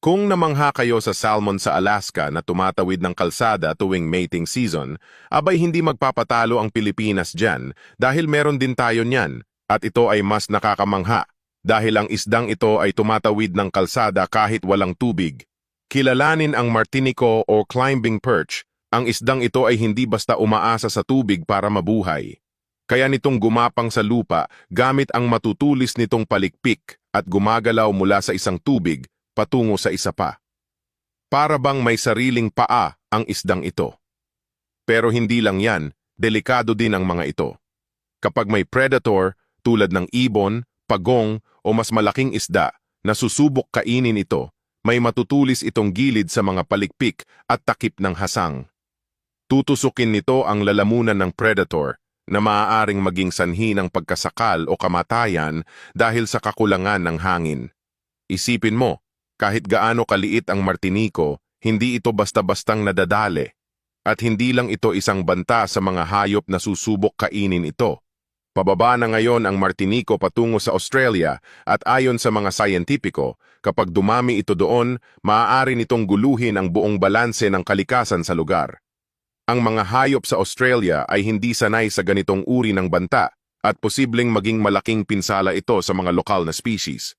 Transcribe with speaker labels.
Speaker 1: Kung namangha kayo sa salmon sa Alaska na tumatawid ng kalsada tuwing mating season, abay hindi magpapatalo ang Pilipinas dyan dahil meron din tayo niyan at ito ay mas nakakamangha dahil ang isdang ito ay tumatawid ng kalsada kahit walang tubig. Kilalanin ang Martinico o climbing perch, ang isdang ito ay hindi basta umaasa sa tubig para mabuhay. Kaya nitong gumapang sa lupa gamit ang matutulis nitong palikpik at gumagalaw mula sa isang tubig patungo sa isa pa. Para bang may sariling paa ang isdang ito. Pero hindi lang yan, delikado din ang mga ito. Kapag may predator tulad ng ibon, pagong o mas malaking isda na susubok kainin ito, may matutulis itong gilid sa mga palikpik at takip ng hasang. Tutusukin nito ang lalamunan ng predator na maaaring maging sanhi ng pagkasakal o kamatayan dahil sa kakulangan ng hangin. Isipin mo, kahit gaano kaliit ang Martinico, hindi ito basta-bastang nadadali. At hindi lang ito isang banta sa mga hayop na susubok kainin ito. Pababa na ngayon ang Martinico patungo sa Australia at ayon sa mga sayentipiko, kapag dumami ito doon, maaari nitong guluhin ang buong balanse ng kalikasan sa lugar. Ang mga hayop sa Australia ay hindi sanay sa ganitong uri ng banta at posibleng maging malaking pinsala ito sa mga lokal na species.